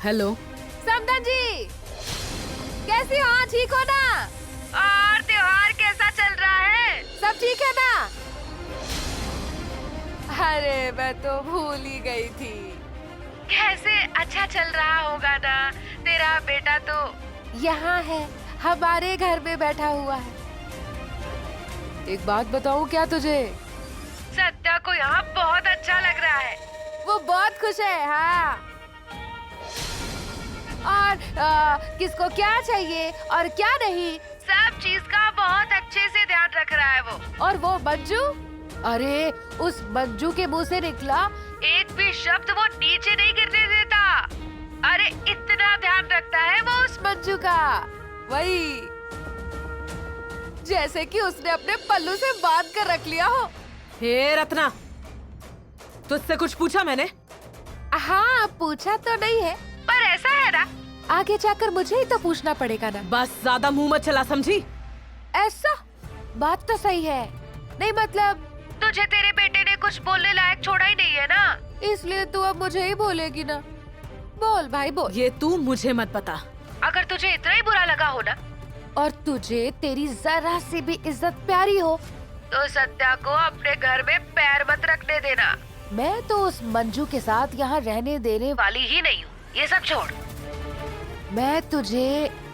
Hello समधन जी, कैसी हो? ठीक हो ना? और त्योहार कैसा चल रहा है? सब ठीक है ना? अरे मैं तो भूल ही गई थी। कैसे अच्छा चल रहा होगा ना? तेरा बेटा तो यहाँ है, हमारे घर में बैठा हुआ है। एक बात बताऊं क्या तुझे? सत्या को यहाँ बहुत अच्छा लग रहा है। वो बहुत खुश है। हाँ। और किसको क्या चाहिए और क्या नहीं, सब चीज का बहुत अच्छे से ध्यान रख रहा है वो। और वो मंजू, अरे उस मंजू के मुंह से निकला एक भी शब्द वो नीचे नहीं गिरने देता। अरे इतना ध्यान रखता है वो उस मंजू का, वही जैसे कि उसने अपने पल्लू से बांध कर रख लिया हो। हे रत्ना, तुझसे कुछ पूछा मैंने? हाँ, पूछा तो नहीं है, पर ऐसा है ना, आगे जाकर मुझे ही तो पूछना पड़ेगा ना। बस ज्यादा मुंह मत चला, समझी? ऐसा? बात तो सही है। नहीं मतलब तुझे तेरे बेटे ने कुछ बोलने लायक छोड़ा ही नहीं है ना, इसलिए तू अब मुझे ही बोलेगी ना। बोल भाई बोल। ये तू मुझे मत बता। अगर तुझे इतना ही बुरा लगा हो ना, और तुझे तेरी जरा सी भी इज्जत प्यारी हो, तो सत्या को अपने घर में पैर मत रखने देना। मैं तो उस मंजू के साथ यहाँ रहने देने वाली ही नहीं हूँ। ये सब छोड़, मैं तुझे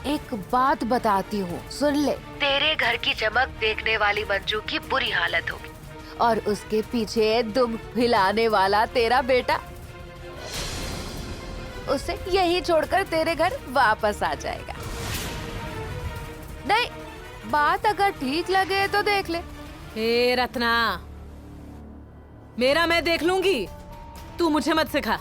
एक बात बताती हूँ, सुन ले। तेरे घर की चमक देखने वाली मंजू की बुरी हालत होगी, और उसके पीछे दुम हिलाने वाला तेरा बेटा उसे यही छोड़कर तेरे घर वापस आ जाएगा। नहीं, बात अगर ठीक लगे तो देख ले। हे रत्ना, मेरा मैं देख लूंगी, तू मुझे मत सिखा।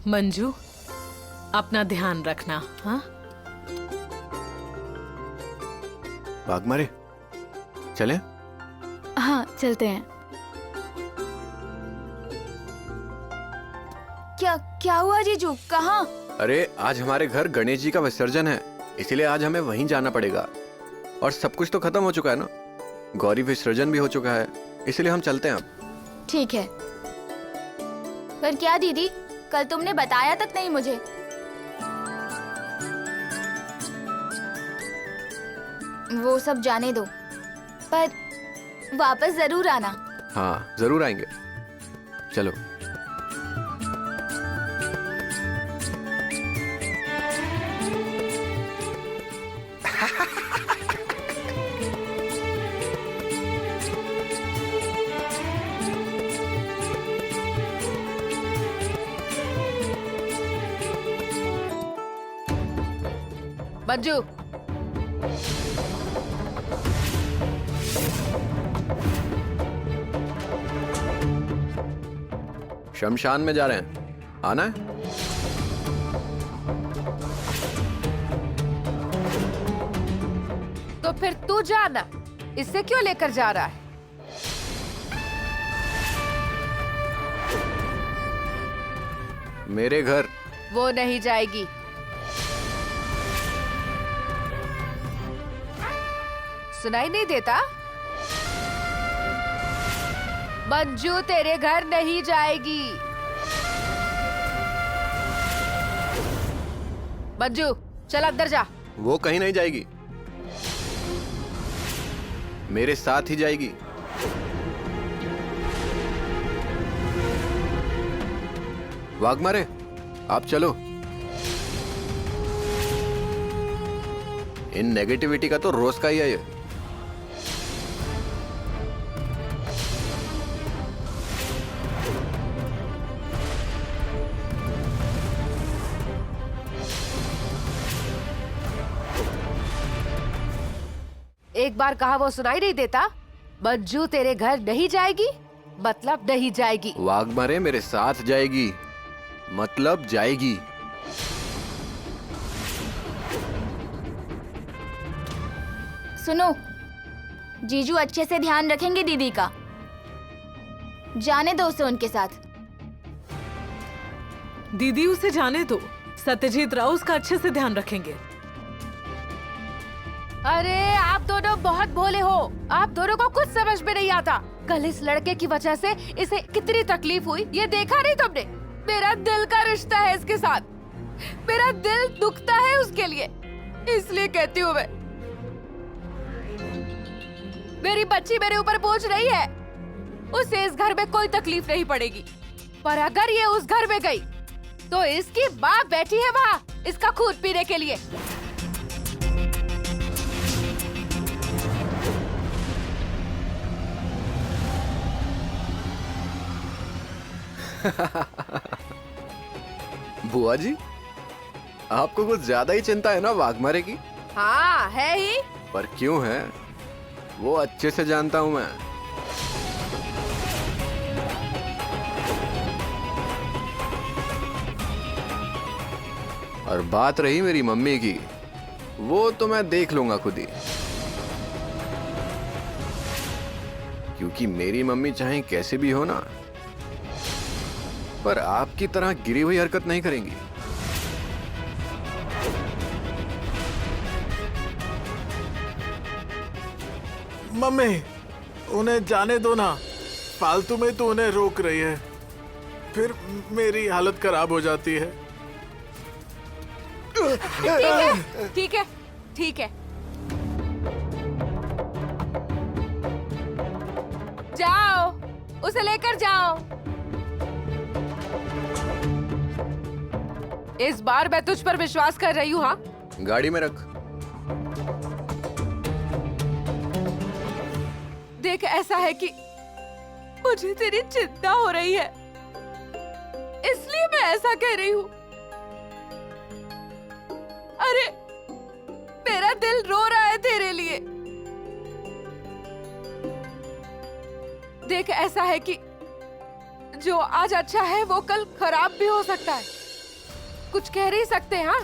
मंजू, अपना ध्यान रखना। हाँ, वाघमारे, चले? हाँ चलते हैं। क्या हुआ जीजू, कहाँ? अरे आज हमारे घर गणेश जी का विसर्जन है, इसीलिए आज हमें वहीं जाना पड़ेगा। और सब कुछ तो खत्म हो चुका है ना, गौरी विसर्जन भी हो चुका है, इसलिए हम चलते हैं अब। ठीक है। पर क्या दीदी, कल तुमने बताया तक नहीं मुझे। वो सब जाने दो, पर वापस जरूर आना। हाँ जरूर आएंगे, चलो। मंजू, शमशान में जा रहे हैं, आना है? तो फिर तू जाना, इससे क्यों लेकर जा रहा है? मेरे घर। वो नहीं जाएगी। सुनाई नहीं देता? मंजू तेरे घर नहीं जाएगी। मंजू चल अंदर जा। वो कहीं नहीं जाएगी, मेरे साथ ही जाएगी। वाघमारे, आप चलो। इन नेगेटिविटी का तो रोज का ही है ये। एक बार कहा वो सुनाई नहीं देता? मंजू तेरे घर नहीं जाएगी, मतलब नहीं जाएगी। वाघमारे मेरे साथ जाएगी, मतलब जाएगी। सुनो, जीजू अच्छे से ध्यान रखेंगे दीदी का। जाने दो उसे उनके साथ। दीदी उसे जाने दो, सत्यजीत राव उसका अच्छे से ध्यान रखेंगे। अरे आप दोनों बहुत भोले हो। आप दोनों को कुछ समझ में नहीं आता। कल इस लड़के की वजह से इसे कितनी तकलीफ हुई, ये देखा नहीं तुमने? मेरा दिल का रिश्ता है इसके साथ। मेरा दिल दुखता है उसके लिए, इसलिए कहती हूँ मैं। मेरी बच्ची मेरे ऊपर बोझ नहीं है। उसे इस घर में कोई तकलीफ नहीं पड़ेगी, पर अगर ये उस घर में गई तो इसकी माँ बैठी है वहाँ इसका खून पीने के लिए। बुआ जी, आपको कुछ ज्यादा ही चिंता है ना वाघमारे की? हाँ है ही। पर क्यों है वो अच्छे से जानता हूँ मैं। और बात रही मेरी मम्मी की, वो तो मैं देख लूंगा खुद ही। क्योंकि मेरी मम्मी चाहे कैसे भी हो ना, पर आपकी तरह गिरी हुई हरकत नहीं करेंगी। मम्मी, उन्हें जाने दो ना। फालतू में तो उन्हें रोक रही है, फिर मेरी हालत खराब हो जाती है। ठीक है, ठीक है। जाओ, उसे लेकर जाओ। इस बार मैं तुझ पर विश्वास कर रही हूँ। हाँ, गाड़ी में रख। देख, ऐसा है कि मुझे तेरी चिंता हो रही है, इसलिए मैं ऐसा कह रही हूँ। अरे, मेरा दिल रो रहा है तेरे लिए। देख, ऐसा है कि जो आज अच्छा है वो कल खराब भी हो सकता है। कुछ कह नहीं सकते। हाँ,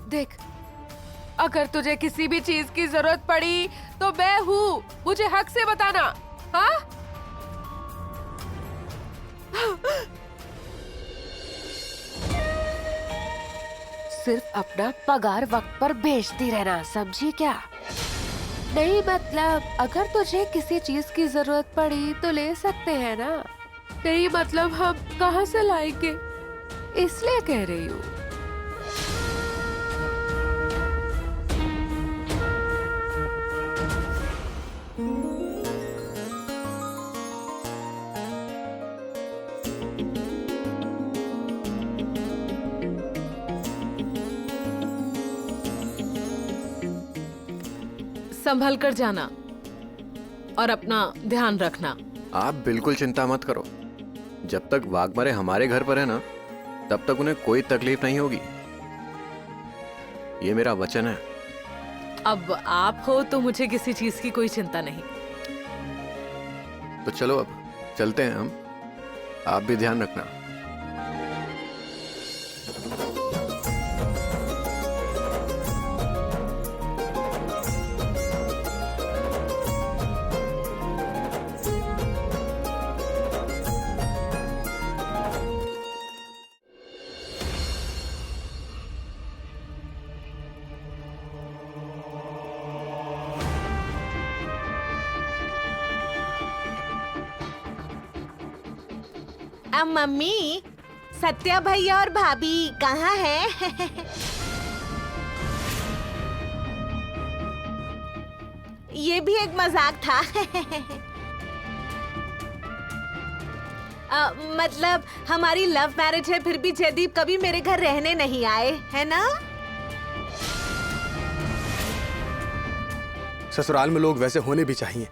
देख, अगर तुझे किसी भी चीज की जरूरत पड़ी तो मैं हूँ, मुझे हक से बताना। हाँ, सिर्फ अपना पगार वक्त पर भेजती रहना, समझी क्या? नहीं, मतलब अगर तुझे किसी चीज की जरूरत पड़ी तो ले सकते हैं ना। नहीं, मतलब हम कहाँ से लाएंगे, इसलिए कह रही हूँ। संभल कर जाना और अपना ध्यान रखना। आप बिल्कुल चिंता मत करो। जब तक वाघमारे हमारे घर पर है ना, तब तक उन्हें कोई तकलीफ नहीं होगी। ये मेरा वचन है। अब आप हो तो मुझे किसी चीज की कोई चिंता नहीं। तो चलो अब चलते हैं हम। आप भी ध्यान रखना। अब मम्मी, सत्या भैया और भाभी कहाँ हैं? ये भी एक मजाक था। मतलब हमारी लव मैरिज है, फिर भी जयदीप कभी मेरे घर रहने नहीं आए, है ना? ससुराल में लोग वैसे होने भी चाहिए।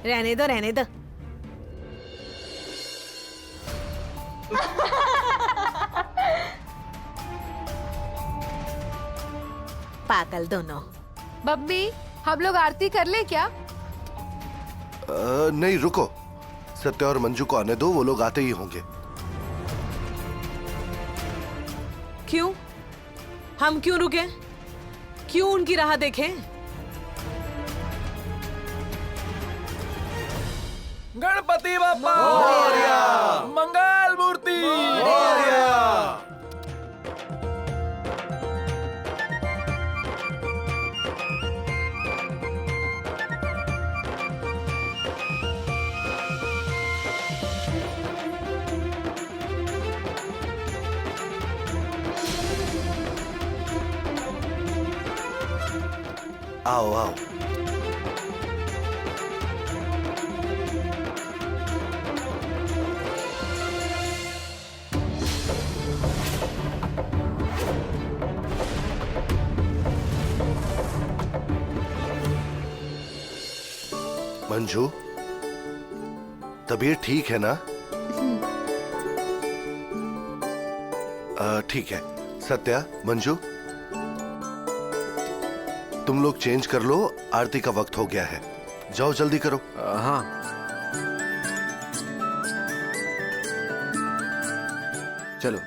रहने दो, रहने दो। पागल दोनों। मम्मी, हम लोग आरती कर ले क्या? नहीं, रुको। सत्या और मंजू को आने दो, वो लोग आते ही होंगे। क्यों? हम क्यों रुके? क्यों उनकी राह देखें? गणपति बप्पा मोरया, मंगल मूर्ति मोरया। आओ आओ। मंजू, तबीयत ठीक है ना? ठीक है। सत्या, मंजू, तुम लोग चेंज कर लो, आरती का वक्त हो गया है। जाओ जल्दी करो। हाँ। चलो।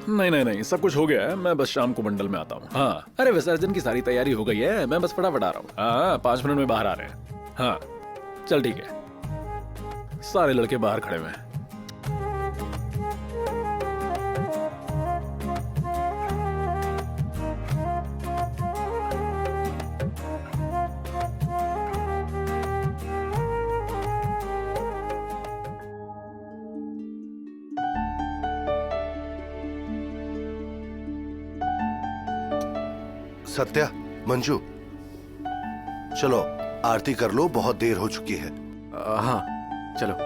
नहीं नहीं नहीं, सब कुछ हो गया है। मैं बस शाम को मंडल में आता हूँ। हाँ, अरे विसर्जन की सारी तैयारी हो गई है, मैं बस फटाफट आ रहा हूँ। हाँ, 5 मिनट में बाहर आ रहे हैं। हाँ चल ठीक है। सारे लड़के बाहर खड़े हुए हैं। सत्या, मंजू, चलो आरती कर लो, बहुत देर हो चुकी है। हाँ चलो।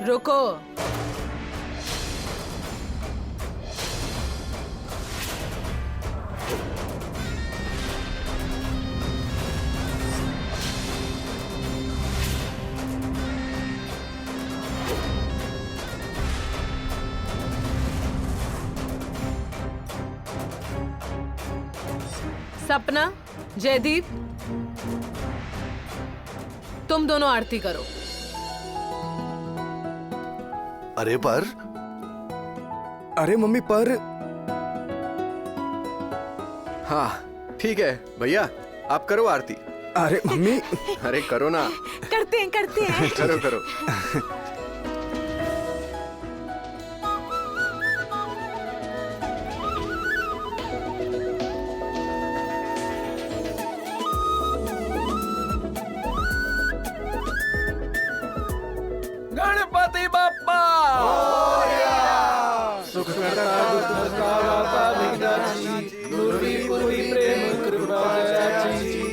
रुको। सपना, जयदीप, तुम दोनों आरती करो। अरे पर अरे मम्मी पर। हाँ ठीक है भैया, आप करो आरती। अरे मम्मी। अरे करो ना। करते हैं करो करो। गणपति बाप्पा सुख करता दुख हरता वाता विघ्नाची, निर्विपुरी प्रेम कृपा जयाची।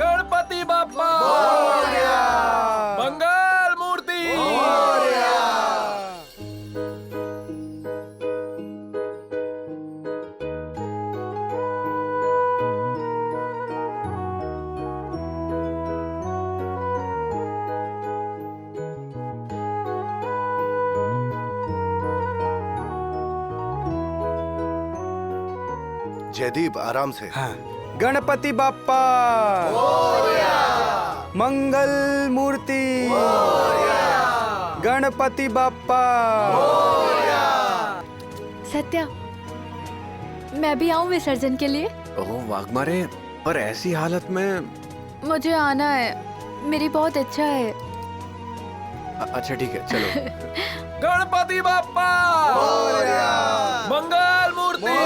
गणपति बाप्पा मंगल मूर्ति। जयदीप, आराम से। हाँ। गणपति बाप्पा मंगल मूर्ति। गणपति बाप्पा। सत्या, मैं भी आऊं विसर्जन के लिए? ओह वाघमारे, पर ऐसी हालत में। मुझे आना है, मेरी बहुत इच्छा है। अच्छा ठीक है चलो। गणपति बाप्पा मंगल मूर्ति।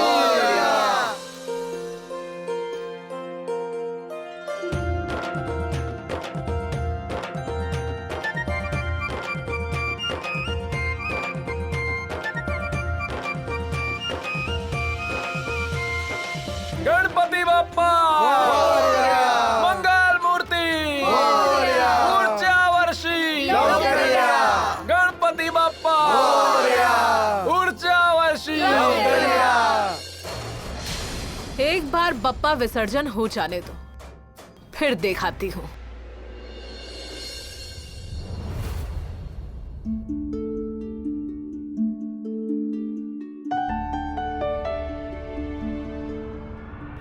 गणपति बाप्पा मंगल मूर्ति। ऊर्जा वर्षी। गणपति बाप्पा ऊर्जा वर्षी। एक बार बप्पा विसर्जन हो जाने दो, फिर दिखाती हूँ।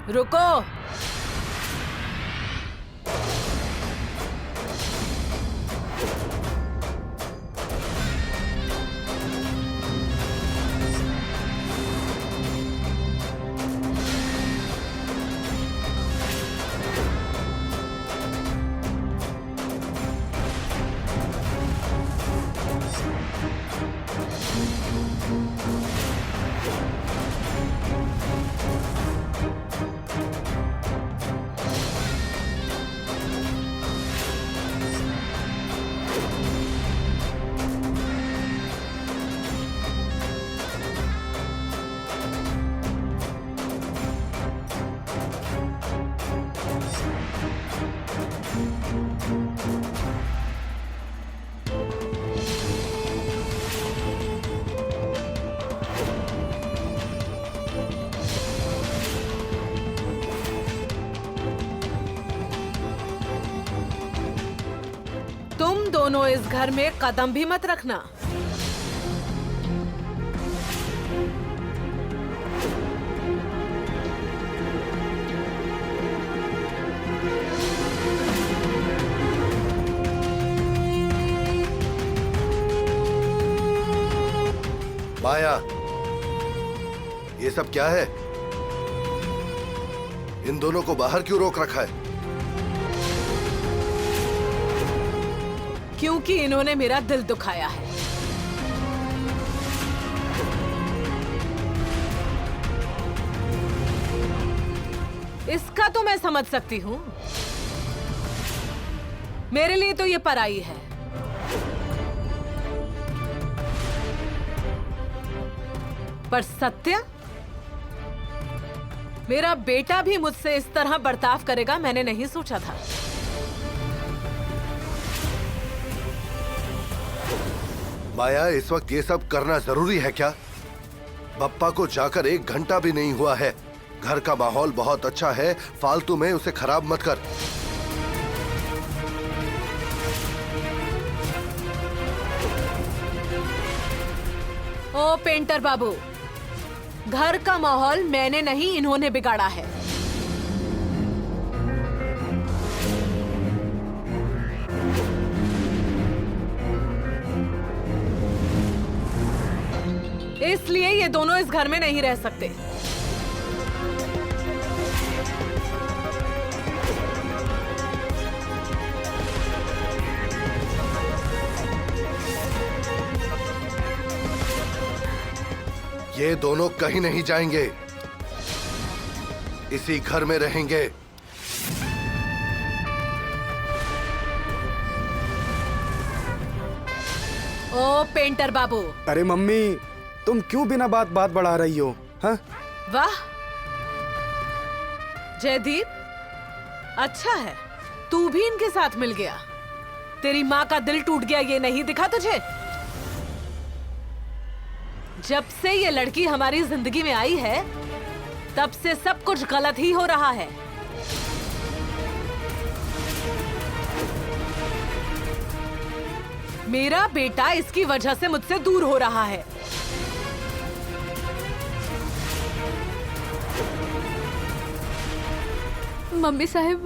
रुको। दोनों इस घर में कदम भी मत रखना। माया, ये सब क्या है? इन दोनों को बाहर क्यों रोक रखा है? क्योंकि इन्होंने मेरा दिल दुखाया है। इसका तो मैं समझ सकती हूँ, मेरे लिए तो ये पराई है। पर सत्या, मेरा बेटा भी मुझसे इस तरह बर्ताव करेगा मैंने नहीं सोचा था। माया, इस वक्त ये सब करना जरूरी है क्या? बप्पा को जाकर 1 घंटा भी नहीं हुआ है। घर का माहौल बहुत अच्छा है, फालतू में उसे खराब मत कर। ओ पेंटर बाबू, घर का माहौल मैंने नहीं, इन्होंने बिगाड़ा है। इसलिए ये दोनों इस घर में नहीं रह सकते। ये दोनों कहीं नहीं जाएंगे, इसी घर में रहेंगे। ओ पेंटर बाबू। अरे मम्मी, तुम क्यों बिना बात बढ़ा रही हो? हाँ? वाह जयदीप, अच्छा है तू भी इनके साथ मिल गया। तेरी माँ का दिल टूट गया ये नहीं दिखा तुझे? जब से ये लड़की हमारी जिंदगी में आई है तब से सब कुछ गलत ही हो रहा है। मेरा बेटा इसकी वजह से मुझसे दूर हो रहा है। मम्मी साहब,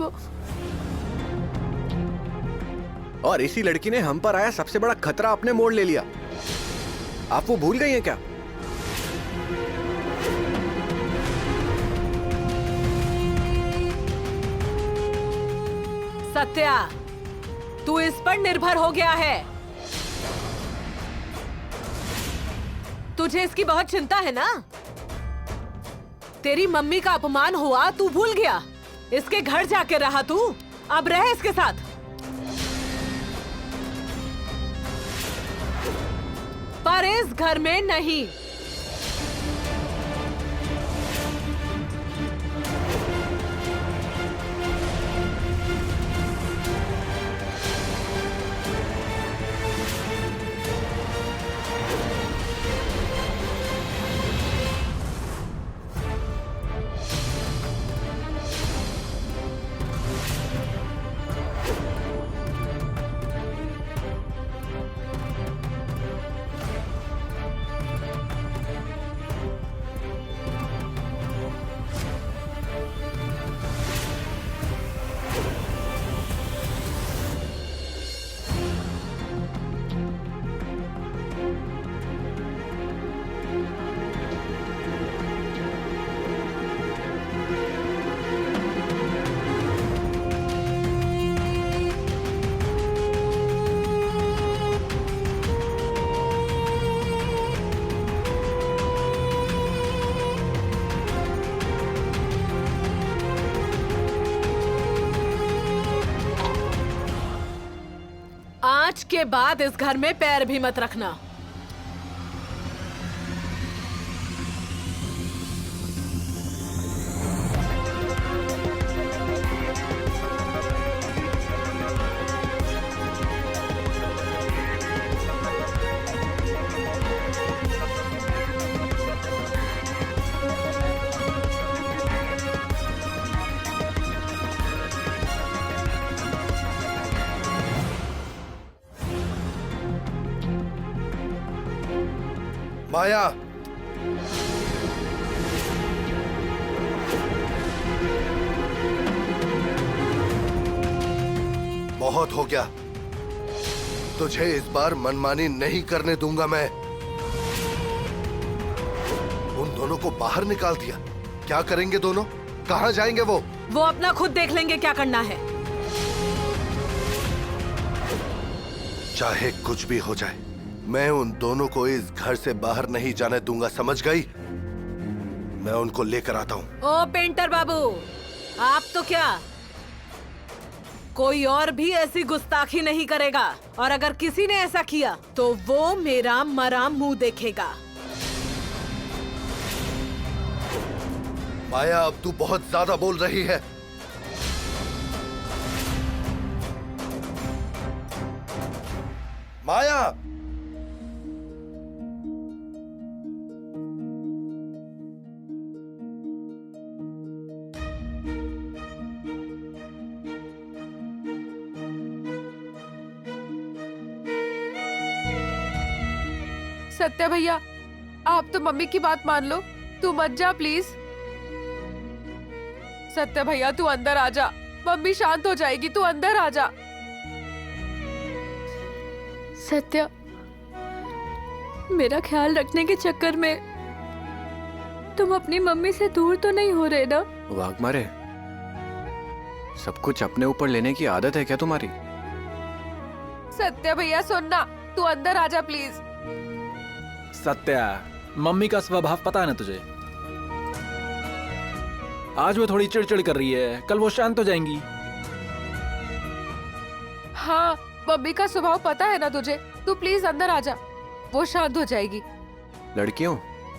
और इसी लड़की ने हम पर आया सबसे बड़ा खतरा अपने मोड़ ले लिया। आप वो भूल गई हैं क्या? सत्या, तू इस पर निर्भर हो गया है। तुझे इसकी बहुत चिंता है ना? तेरी मम्मी का अपमान हुआ, तू भूल गया। इसके घर जाके रहा तू, अब रह इसके साथ। पर इस घर में नहीं। आज के बाद इस घर में पैर भी मत रखना। माया, बहुत हो गया। तुझे इस बार मनमानी नहीं करने दूंगा मैं। उन दोनों को बाहर निकाल दिया, क्या करेंगे दोनों? कहाँ जाएंगे वो? वो अपना खुद देख लेंगे क्या करना है। चाहे कुछ भी हो जाए, मैं उन दोनों को इस घर से बाहर नहीं जाने दूंगा, समझ गई? मैं उनको लेकर आता हूँ। ओ पेंटर बाबू, आप तो क्या, कोई और भी ऐसी गुस्ताखी नहीं करेगा, और अगर किसी ने ऐसा किया तो वो मेरा मरा मुंह देखेगा। माया, अब तू बहुत ज्यादा बोल रही है। माया, सत्या भैया, आप तो मम्मी की बात मान लो, तू मत जा प्लीज। सत्या भैया तू अंदर आ जा, मम्मी शांत हो जाएगी, तू अंदर आ जा। सत्या, मेरा ख्याल रखने के चक्कर में तुम अपनी मम्मी से दूर तो नहीं हो रहे ना? वाघमारे, सब कुछ अपने ऊपर लेने की आदत है क्या तुम्हारी? सत्या भैया सुनना, तू अंदर आ जा प्लीज। सत्या, मम्मी का स्वभाव पता है ना तुझे। आज वो थोड़ी चिड़चिड़ कर रही है, कल वो शांत हो जाएंगी। हाँ, मम्मी का स्वभाव पता है ना तुझे, तू प्लीज अंदर आ जा, वो शांत हो जाएगी। लड़कियों,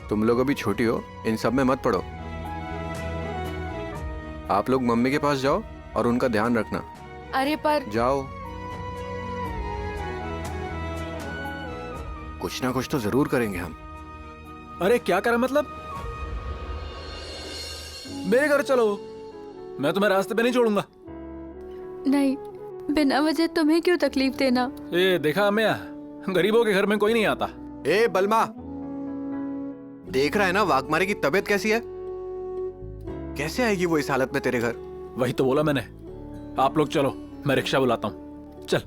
तुम लोग अभी छोटी हो, इन सब में मत पड़ो। आप लोग मम्मी के पास जाओ और उनका ध्यान रखना। अरे पर जाओ, कुछ ना कुछ तो जरूर करेंगे हम। अरे क्या करें मतलब? मेरे घर चलो, मैं तुम्हें रास्ते पे नहीं छोड़ूंगा। नहीं, बिना वजह तुम्हें क्यों तकलीफ देना? ए देखा अम्या, गरीबों के घर में कोई नहीं आता। ए बलमा, देख रहा है ना वाघमारे की तबीयत कैसी है? कैसे आएगी वो इस हालत में तेरे घर? वही तो बोला मैंने। आप लोग चलो, मैं रिक्शा बुलाता हूँ। चल।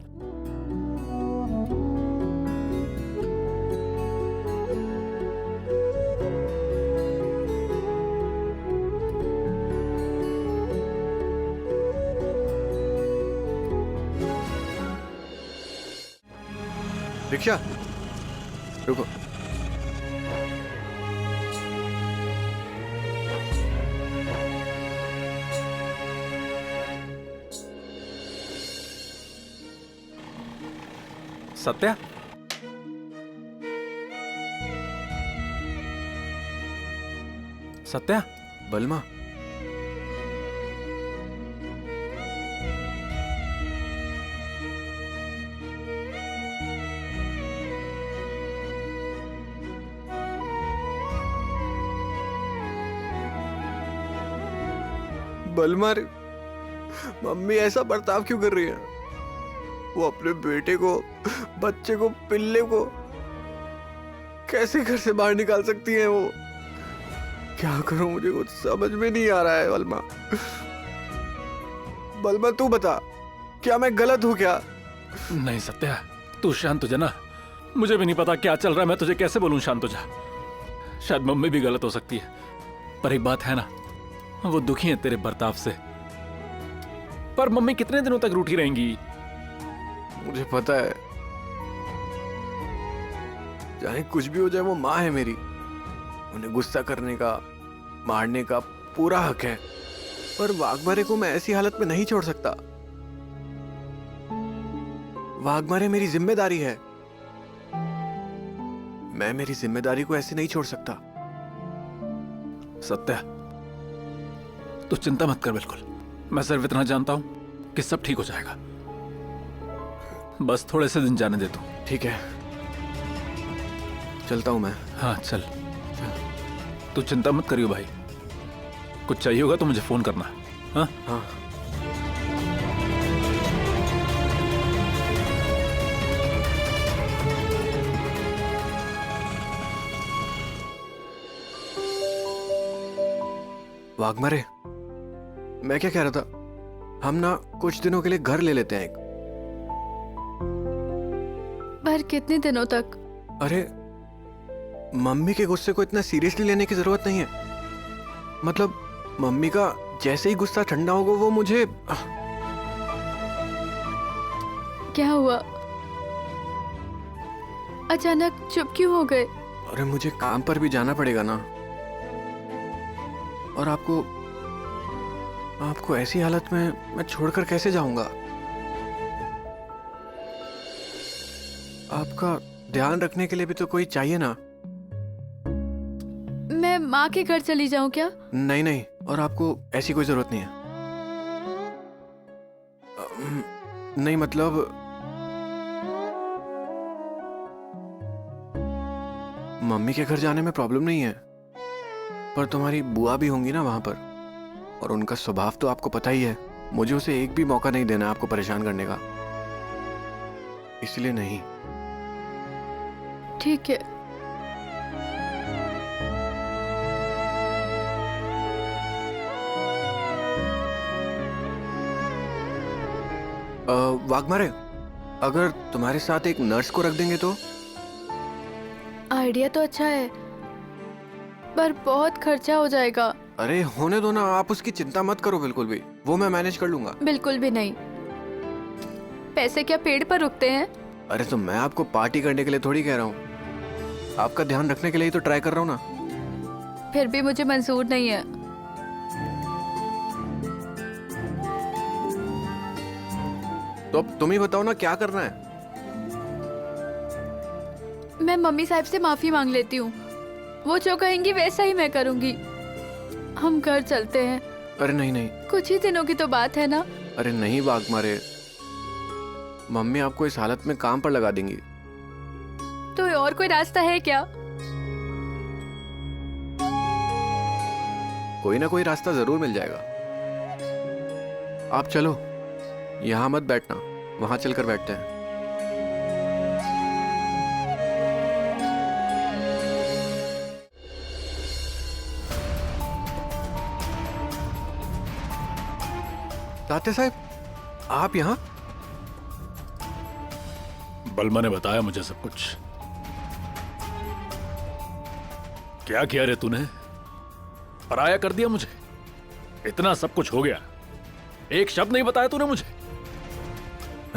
रिक्शा, रुको। सत्या, सत्या, बलमा, बलमा, मम्मी ऐसा बर्ताव क्यों कर रही है? वो अपने बेटे को, बच्चे को, पिल्ले को कैसे घर से बाहर निकाल सकती है? वो क्या करूं, मुझे कुछ समझ में नहीं आ रहा है। बलमा, बलमा तू बता, क्या मैं गलत हूं क्या? नहीं सत्या, तू शांत हो जा ना। मुझे भी नहीं पता क्या चल रहा है, मैं तुझे कैसे बोलूं शांत हो जा। शायद मम्मी भी गलत हो सकती है, पर एक बात है ना, वो दुखी है तेरे बर्ताव से। पर मम्मी कितने दिनों तक रूठी रहेंगी? मुझे पता है, चाहे कुछ भी हो जाए वो माँ है मेरी। उन्हें गुस्सा करने का, मारने का पूरा हक है, पर वाघमारे को मैं ऐसी हालत में नहीं छोड़ सकता। वाघमारे मेरी जिम्मेदारी है, मैं मेरी जिम्मेदारी को ऐसे नहीं छोड़ सकता। सत्या, तू चिंता मत कर, बिल्कुल। मैं सिर्फ इतना जानता हूं कि सब ठीक हो जाएगा। बस थोड़े से दिन जाने दे तू। ठीक है, चलता हूं मैं। हाँ चल। तू चिंता मत करियो भाई, कुछ चाहिए होगा तो मुझे फोन करना। हाँ हाँ। वाघमारे, मैं क्या कह रहा था, हम ना कुछ दिनों के लिए घर ले लेते हैं एक। पर कितने दिनों तक? अरे मम्मी के गुस्से को इतना सीरियसली लेने की जरूरत नहीं है। मतलब मम्मी का जैसे ही गुस्सा ठंडा होगा वो मुझे क्या हुआ? अचानक चुप क्यों हो गए? अरे मुझे काम पर भी जाना पड़ेगा ना, और आपको ऐसी हालत में मैं छोड़कर कैसे जाऊंगा? आपका ध्यान रखने के लिए भी तो कोई चाहिए ना। मैं माँ के घर चली जाऊं क्या? नहीं नहीं, और आपको ऐसी कोई जरूरत नहीं है। नहीं मतलब मम्मी के घर जाने में प्रॉब्लम नहीं है, पर तुम्हारी बुआ भी होंगी ना वहां पर, और उनका स्वभाव तो आपको पता ही है। मुझे उसे एक भी मौका नहीं देना आपको परेशान करने का, इसलिए नहीं। ठीक है। वाघमारे, अगर तुम्हारे साथ एक नर्स को रख देंगे तो? आइडिया तो अच्छा है, पर बहुत खर्चा हो जाएगा। अरे होने दो ना, आप उसकी चिंता मत करो बिल्कुल भी, वो मैं मैनेज कर लूंगा। बिल्कुल भी नहीं। पैसे क्या पेड़ पर रुकते हैं? अरे तो मैं आपको पार्टी करने के लिए थोड़ी कह रहा हूँ, आपका ध्यान रखने के लिए ही तो ट्राई कर रहा हूँ ना। फिर भी मुझे मंजूर नहीं है। तो अब तुम ही बताओ ना क्या करना है। मैं मम्मी साहब से माफी मांग लेती हूँ, वो जो कहेंगी वैसा ही मैं करूँगी। हम घर चलते हैं। अरे नहीं नहीं। कुछ ही दिनों की तो बात है ना। अरे नहीं वाघमारे, मम्मी आपको इस हालत में काम पर लगा देंगी। तो और कोई रास्ता है क्या? कोई ना कोई रास्ता जरूर मिल जाएगा। आप चलो, यहां मत बैठना, वहां चलकर बैठते हैं। तात्या साहब, आप यहाँ? बलमा ने बताया मुझे सब कुछ। क्या किया रे तूने? पराया कर दिया मुझे। इतना सब कुछ हो गया, एक शब्द नहीं बताया तूने मुझे।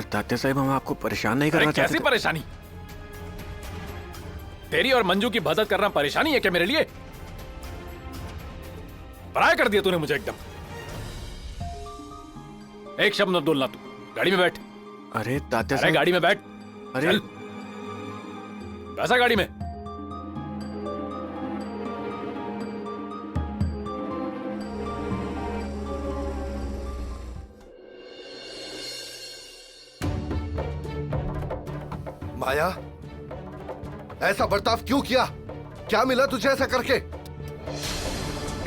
तात्या साहब, हम आपको परेशान नहीं करना चाहते। कैसी परेशानी? तेरी और मंजू की मदद करना परेशानी है क्या मेरे लिए? पराया कर दिया तूने मुझे एकदम। एक शब्द मत बोलना तू। गाड़ी में बैठ। अरे तात्या साहब, गाड़ी में बैठ। अरे चल। बैसा गाड़ी में। माया, ऐसा बर्ताव क्यों किया? क्या मिला तुझे ऐसा करके?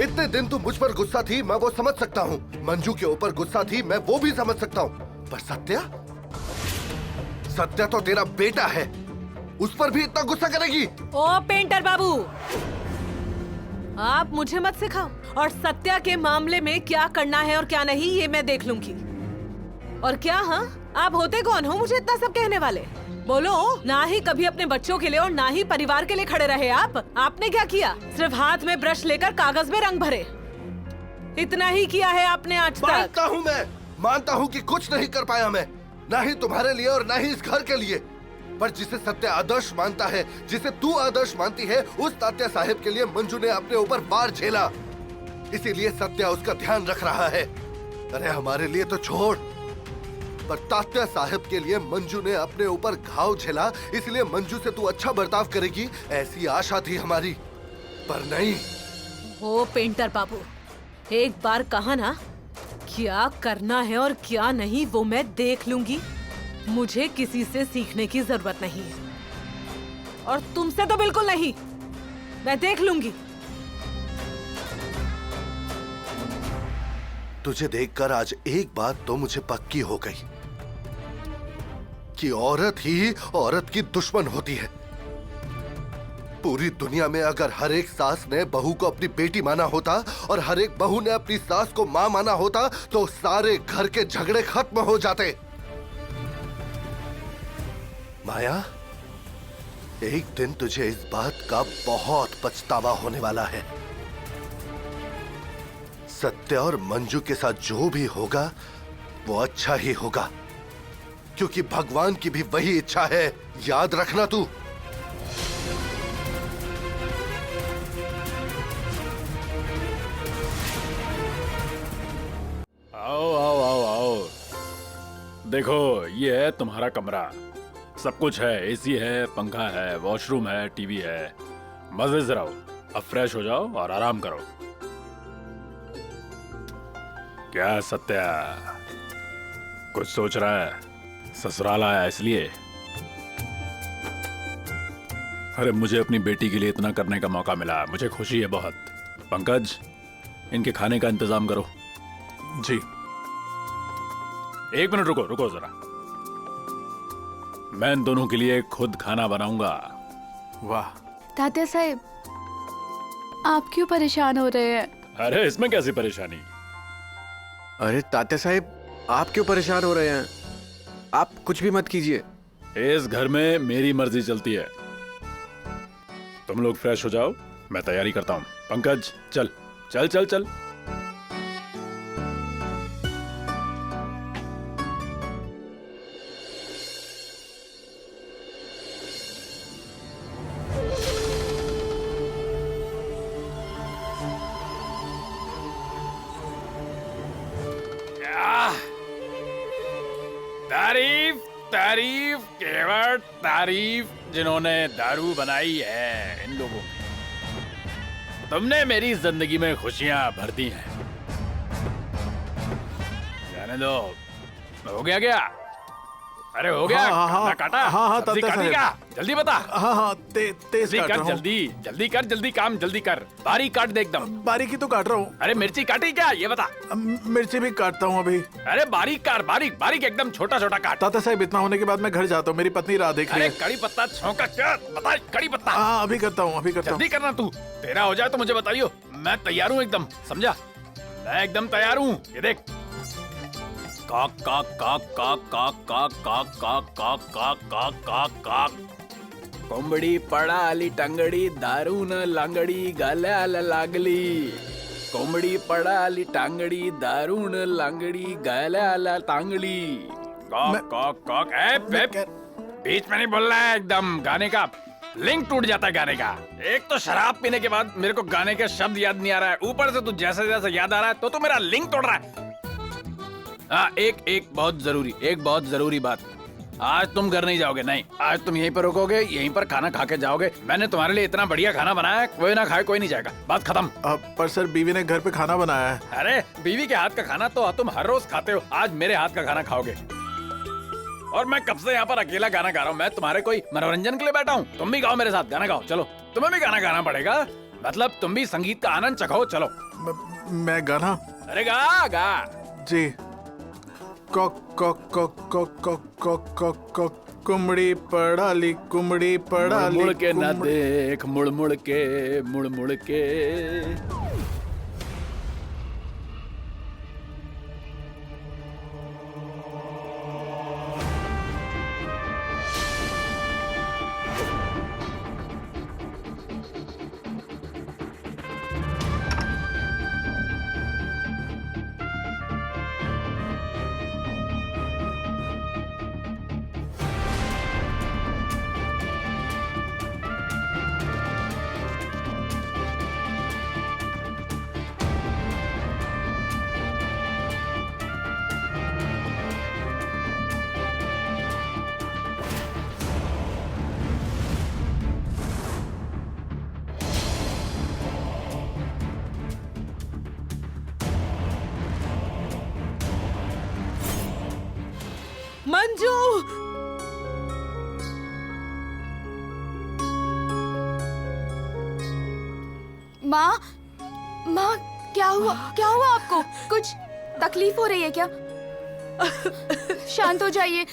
इतने दिन तू मुझ पर गुस्सा थी, मैं वो समझ सकता हूँ। मंजू के ऊपर गुस्सा थी, मैं वो भी समझ सकता हूँ। पर सत्या, सत्या तो तेरा बेटा है, उस पर भी इतना गुस्सा करेगी? ओ पेंटर बाबू, आप मुझे मत सिखाओ। और सत्या के मामले में क्या करना है और क्या नहीं ये मैं देख लूंगी। और क्या, हाँ, आप होते कौन हो मुझे इतना सब कहने वाले? बोलो। ना ही कभी अपने बच्चों के लिए और ना ही परिवार के लिए खड़े रहे आप। आपने क्या किया? सिर्फ हाथ में ब्रश लेकर कागज में रंग भरे, इतना ही किया है आपने आज तक। मानता हूँ, मैं मानता हूँ कि कुछ नहीं कर पाया मैं, ना ही तुम्हारे लिए और ना ही इस घर के लिए। पर जिसे सत्या आदर्श मानता है, जिसे तू आदर्श मानती है, उस तात्या साहब के लिए मंजू ने अपने ऊपर वार झेला, इसीलिए सत्या उसका ध्यान रख रहा है। अरे हमारे लिए तो छोड़, पर तात्या साहब के लिए मंजू ने अपने ऊपर घाव झेला, इसलिए मंजू से तू अच्छा बर्ताव करेगी ऐसी आशा थी हमारी, पर नहीं। ओ पेंटर बाबू, एक बार कहा ना, क्या करना है और क्या नहीं वो मैं देख लूंगी। मुझे किसी से सीखने की जरूरत नहीं है, और तुमसे तो बिल्कुल नहीं। मैं देख लूंगी। तुझे देखकर आज एक बात तो मुझे पक्की हो गई कि औरत ही औरत की दुश्मन होती है। पूरी दुनिया में अगर हर एक सास ने बहू को अपनी बेटी माना होता और हर एक बहू ने अपनी सास को माँ माना होता तो सारे घर के झगड़े खत्म हो जाते। माया, एक दिन तुझे इस बात का बहुत पछतावा होने वाला है। सत्य और मंजू के साथ जो भी होगा वो अच्छा ही होगा, क्योंकि भगवान की भी वही इच्छा है, याद रखना तू। आओ आओ आओ आओ, देखो ये है तुम्हारा कमरा। सब कुछ है, एसी है, पंखा है, वॉशरूम है, टीवी है। मजे से रहो। अब फ्रेश हो जाओ और आराम करो। क्या सत्या, कुछ सोच रहा है? ससुराल आया इसलिए? अरे मुझे अपनी बेटी के लिए इतना करने का मौका मिला, मुझे खुशी है बहुत। पंकज, इनके खाने का इंतजाम करो। जी। एक मिनट रुको, रुको जरा। मैं इन दोनों के लिए खुद खाना बनाऊंगा। वाह। तात्या साहब, आप क्यों परेशान हो रहे हैं? अरे इसमें कैसी परेशानी? अरे तात्या साहब, आप क्यों परेशान हो रहे हैं? आप कुछ भी मत कीजिए। इस घर में मेरी मर्जी चलती है। तुम लोग फ्रेश हो जाओ, मैं तैयारी करता हूँ। पंकज चल चल चल चल। तारीफ तारीफ केवल तारीफ जिन्होंने दारू बनाई है, इन लोगों की। तुमने मेरी जिंदगी में खुशियां भर दी हैं। जाने दो। हो गया क्या? अरे हो गया। हाँ, काटा? हाँ, सब्जी तात्या काटी साहब। क्या? जल्दी बता। हाँ, तेज काट कर, रहा हूँ। जल्दी जल्दी कर, जल्दी काम जल्दी कर। बारीक काट दे एकदम। बारीकी तो काट रहा हूँ। अरे मिर्ची काटी क्या, ये बता। मिर्ची भी काटता हूँ अभी। अरे बारीक काट, बारीक बारीक एकदम छोटा छोटा काट। तात्या साहब, इतना होने के बाद मैं घर जाता हूँ, मेरी पत्नी राह देख रही अरे है। कड़ी पत्ता छौंका क्या? बता, कड़ी पत्ता। हाँ, अभी करता हूँ, अभी करता हूँ। जल्दी करना तू। तेरा हो जाए तो मुझे बताइयो। मैं तैयार हूँ एकदम, समझा? मैं एकदम तैयार हूँ। ये देख। काक काक काक काक काक काक काक काक काक काक काक काक काक। कोंबडी पडाली टांगडी, दारू न लांगडी गाल्याला लागली। कोंबडी पडाली टांगडी, दारू न लांगडी गाल्याला टांगली। काक काक काक। बीच में नहीं बोल रहा है, एकदम गाने का लिंक टूट जाता है गाने का। एक तो शराब पीने के बाद मेरे को गाने के शब्द याद नहीं आ रहा है, ऊपर से तू जैसे जैसे याद आ रहा है तो मेरा लिंक तोड़ रहा है। हाँ, एक बहुत जरूरी बात। आज तुम घर नहीं जाओगे, नहीं। आज तुम यहीं पर रुकोगे, यहीं पर खाना खा के जाओगे। मैंने तुम्हारे लिए इतना बढ़िया खाना बनाया है, कोई ना खाए कोई नहीं जाएगा। बात खत्म। पर सर, बीवी ने घर पे खाना बनाया है। अरे बीवी के हाथ का खाना तो तुम हर रोज खाते हो, आज मेरे हाथ का खाना खाओगे। और मैं कब से यहाँ पर अकेला गाना गा रहा हूँ? मैं तुम्हारे कोई मनोरंजन के लिए बैठा हूँ? तुम भी गाओ मेरे साथ, गाना गाओ। चलो, तुम्हें भी गाना गाना पड़ेगा, मतलब तुम भी संगीत का आनंद चखो। चलो। मैं गाना? अरे गा गा। जी। कोक कोक कोक कोक कोक कोक कोक कोक, कुमड़ी पड़ाली, कुमड़ी पड़ाली। मुड़ के ना देख, मुड़ मुड़ के, मुड़ मुड़ के। मंजू, माँ, माँ, क्या हुआ आपको? कुछ तकलीफ हो रही है क्या? शांत हो जाइए।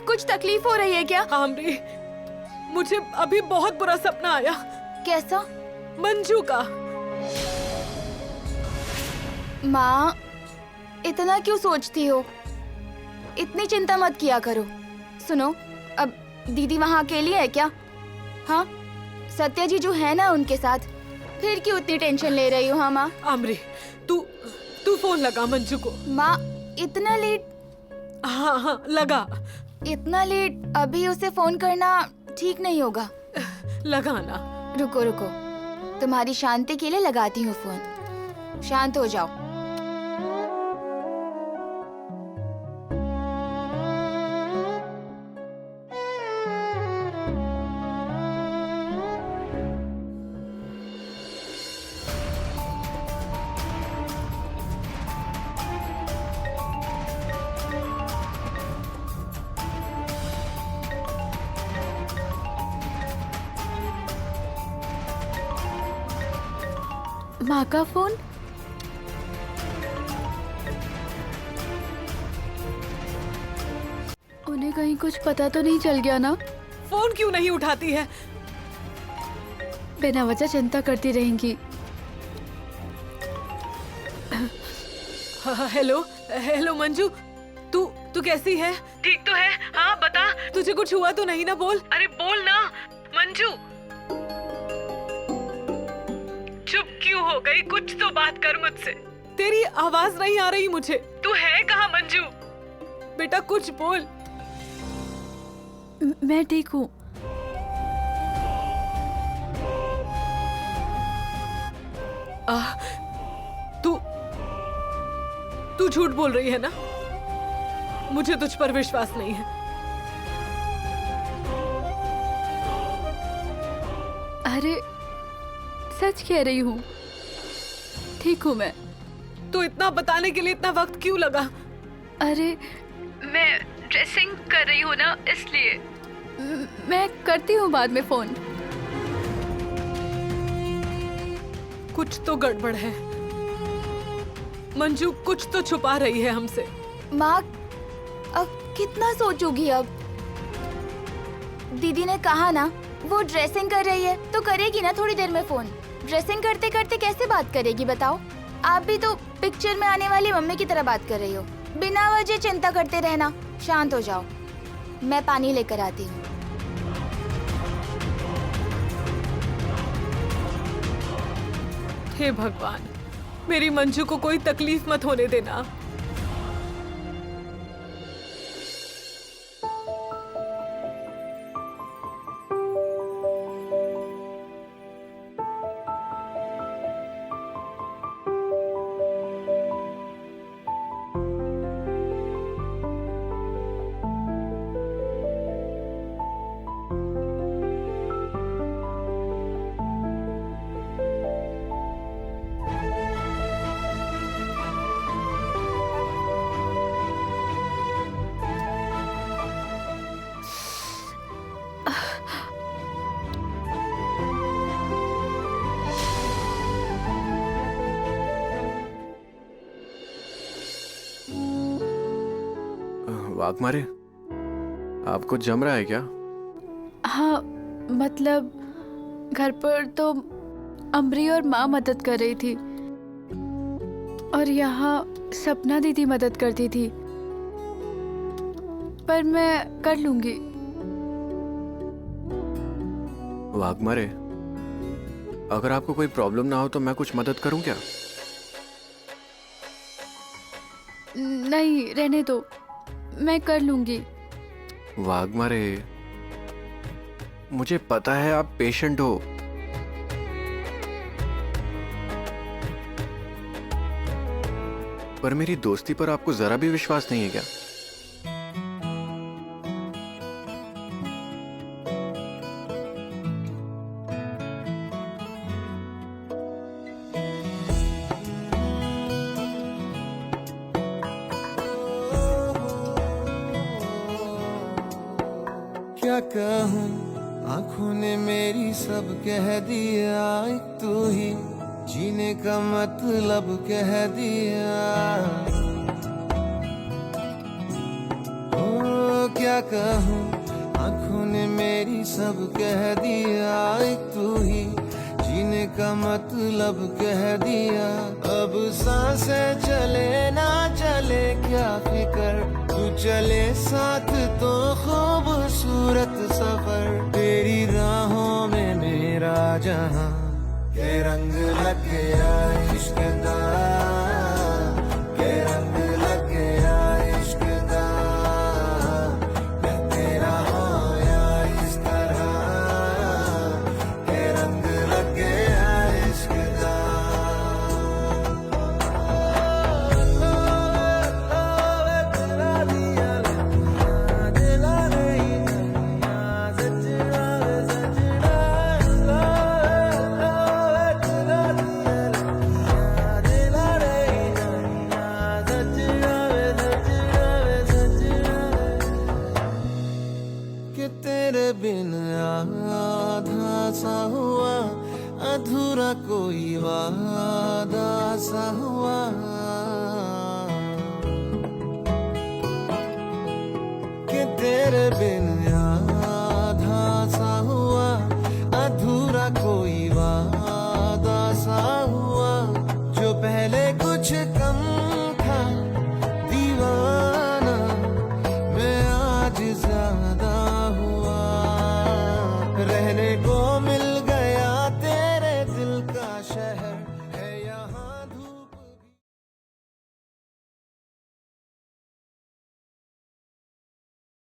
कुछ तकलीफ हो रही है क्या? आमरी, मुझे अभी बहुत बुरा सपना आया। कैसा? मंजू का। माँ, इतना क्यों सोचती हो? इतनी चिंता मत किया करो। सुनो, अब दीदी वहाँ अकेली है क्या? हाँ, सत्या जी जो है ना उनके साथ। फिर क्यों इतनी टेंशन ले रही हो? हाँ माँ। आमरी, तू फोन लगा मंजू को। माँ, इतना लेट? हाँ हाँ लगा। इतना लेट अभी उसे फोन करना ठीक नहीं होगा। लगाना। रुको रुको, तुम्हारी शांति के लिए लगाती हूँ फोन। शांत हो जाओ। माँ का फोन? उन्हें कहीं कुछ पता तो नहीं चल गया ना? फोन क्यों नहीं उठाती है? बिना वजह चिंता करती रहेंगी। हेलो हेलो मंजू, तू कैसी है? ठीक तो है? हाँ बता, तुझे कुछ हुआ तो नहीं ना? बोल, अरे बोल ना मंजू। चुप क्यों हो गई? कुछ तो बात कर मुझसे। तेरी आवाज नहीं आ रही मुझे। तू है कहाँ मंजू? बेटा कुछ बोल। मैं ठीक हूँ। तू झूठ बोल रही है ना? मुझे तुझ पर विश्वास नहीं है। अरे सच कह रही हूँ, ठीक हूँ मैं। तो इतना बताने के लिए इतना वक्त क्यों लगा? अरे मैं ड्रेसिंग कर रही हूँ ना, इसलिए। मैं करती हूँ बाद में फोन। कुछ तो गड़बड़ है। मंजू कुछ तो छुपा रही है हमसे। माँ, अब कितना सोचोगी? अब दीदी ने कहा ना वो ड्रेसिंग कर रही है, तो करेगी ना थोड़ी देर में फोन। ड्रेसिंग करते करते कैसे बात करेगी बताओ? आप भी तो पिक्चर में आने वाली मम्मी की तरह बात कर रही हो। बिना वजह चिंता करते रहना। शांत हो जाओ, मैं पानी लेकर आती हूँ। हे भगवान, मेरी मंजू को कोई तकलीफ मत होने देना। वाघमारे, आपको जम रहा है क्या? हाँ, मतलब घर पर तो अमरी और माँ मदद कर रही थी और यहाँ सपना दीदी मदद करती थी, पर मैं कर लूंगी। वाघमारे, अगर आपको कोई प्रॉब्लम ना हो तो मैं कुछ मदद करूं क्या? नहीं, रहने दो, मैं कर लूंगी। वाघमारे, मुझे पता है आप पेशेंट हो, पर मेरी दोस्ती पर आपको जरा भी विश्वास नहीं है क्या? क्या कहूँ, आंखों ने मेरी सब कह दिया, एक तू ही जीने का मतलब कह दिया। ओ क्या कहूँ, आंखों ने मेरी सब कह दिया, एक तू ही जीने का मतलब कह दिया। अब सांसें चले ना चले क्या फिकर, तू चले साथ तो खूबसूरत सफर। तेरी राहों में मेरा जहां के रंग लग गया इश्क का, के रंग लग गया इश्क का। मैं तेरा होया इस तरह, के रंग लग गया इश्क का। तेरा दिया दिला नहीं सजना सजना। कि तेरे बिन आधा सा हुआ, अधूरा कोई वादा सा हुआ। कि तेरे बिन आधा सा हुआ, अधूरा कोई वादा सा हुआ। जो पहले कुछ कम था दीवाना, मैं आज ज्यादा